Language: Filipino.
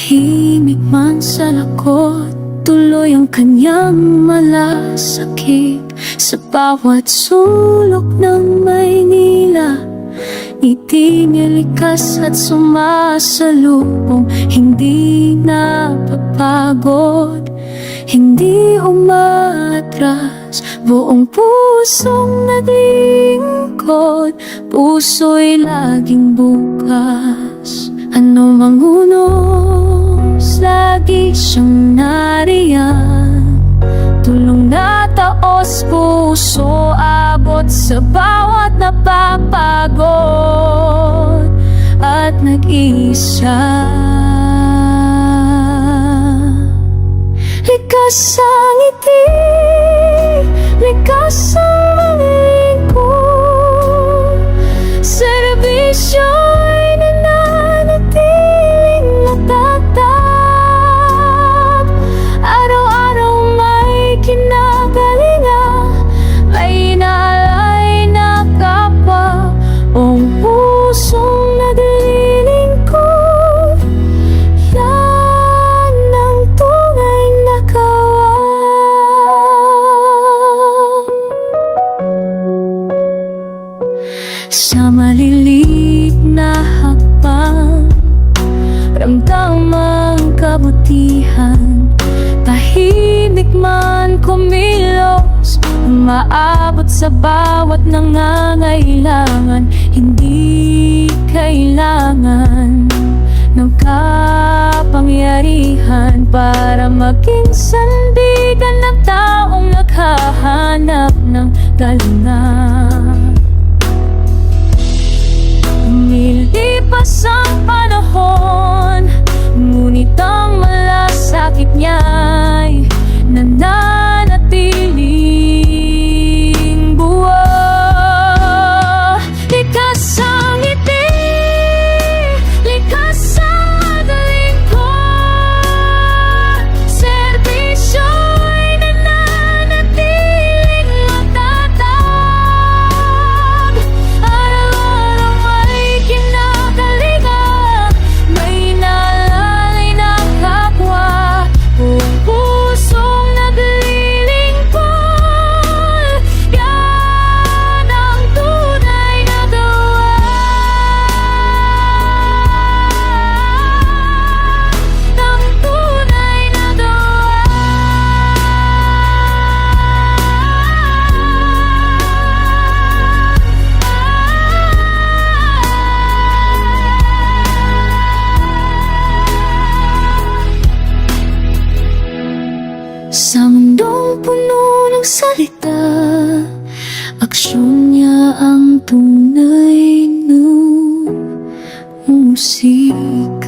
Tahimik man sa lakot, tuloy ang kanyang malasakit. Sa bawat sulok ng Maynila, ngiti niya likas at sumasalubong. Hindi napapagod, hindi umaatras, buong pusong naglingkod, puso'y laging bukas. Ano mang unos, lagi siyang nariyan. Tulong na taos puso, abot sa bawat napapagod at nag-iisa. Likas ang ngiti, likas ang maglingkod, serbisyo'y nananatiling matatag. Araw-araw may kinagalinga, may inaalay na kapwa, buong pusong naglilingkod. Yan ang tunay na kawan. Sa maliliit na hakbang, ramdam ang kabutihan. Tahimik man kumilos, umaabot sa bawat nangangailangan. Hindi kailangan ng kapangyarihan para maging sandigan ng taong naghahanap ng galingan. Lumilipas ang panahon, ngunit ang malasakit niya'y nananatiling buo. Likas ang ngiti, likas ang maglingkod, serbisyo'y nananatiling matatag. Araw-araw may kinagalingan, may inaalay na kapwa, buong pusong naglilingkod. Yan ang tunay na gawan, ang tunay na gawan. Sa mundong puno ng salita, aksyon niya ang tunay na musika.